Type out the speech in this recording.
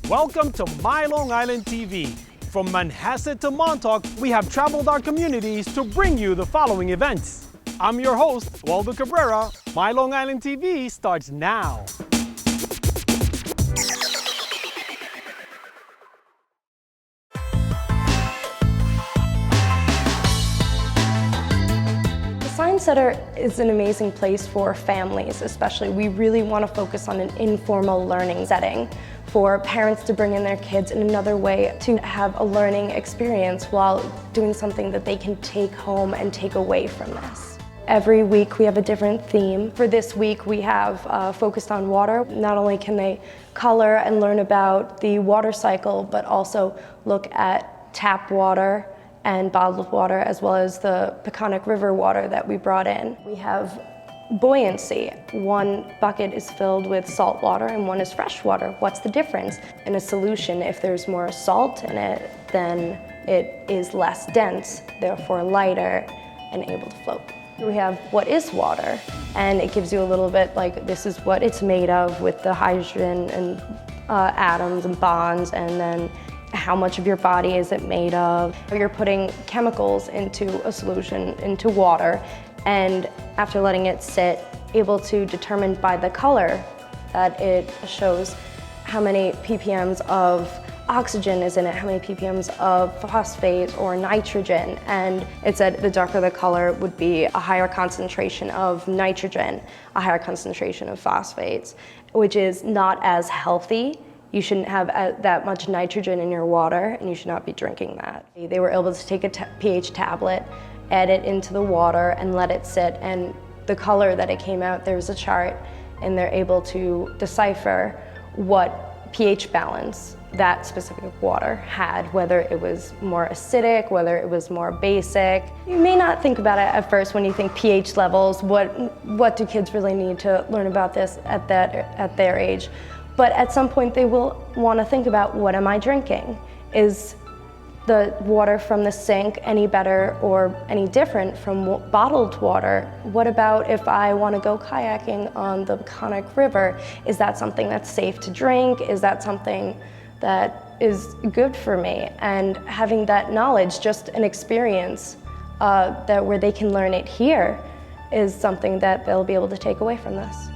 Welcome to My Long Island TV. From Manhasset to Montauk, we have traveled our communities to bring you the following events. I'm your host, Waldo Cabrera. My Long Island TV starts now. Science Center is an amazing place for families, especially. We really want to focus on an informal learning setting for parents to bring in their kids in another way to have a learning experience while doing something that they can take home and take away from this. Every week we have a different theme. For this week we have focused on water. Not only can they color and learn about the water cycle, but also look at tap water and bottled water, as well as the Peconic River water that we brought in. We have buoyancy. One bucket is filled with salt water and one is fresh water. What's the difference? In a solution, if there's more salt in it, then it is less dense, therefore lighter and able to float. We have what is water, and it gives you a little bit like this is what it's made of with the hydrogen and atoms and bonds, and then how much of your body is it made of. You're putting chemicals into a solution, into water, and after letting it sit, able to determine by the color that it shows how many ppms of oxygen is in it, how many ppms of phosphate or nitrogen, and it said the darker the color would be a higher concentration of nitrogen, a higher concentration of phosphates, which is not as healthy. You shouldn't have that much nitrogen in your water, and you should not be drinking that. They were able to take a pH tablet, add it into the water, and let it sit, and the color that it came out, there's a chart, and they're able to decipher what pH balance that specific water had, whether it was more acidic, whether it was more basic. You may not think about it at first when you think pH levels, what do kids really need to learn about this at their age? But at some point they will want to think about, what am I drinking? Is the water from the sink any better or any different from bottled water? What about if I want to go kayaking on the Peconic River? Is that something that's safe to drink? Is that something that is good for me? And having that knowledge, just an experience where they can learn it here, is something that they'll be able to take away from this.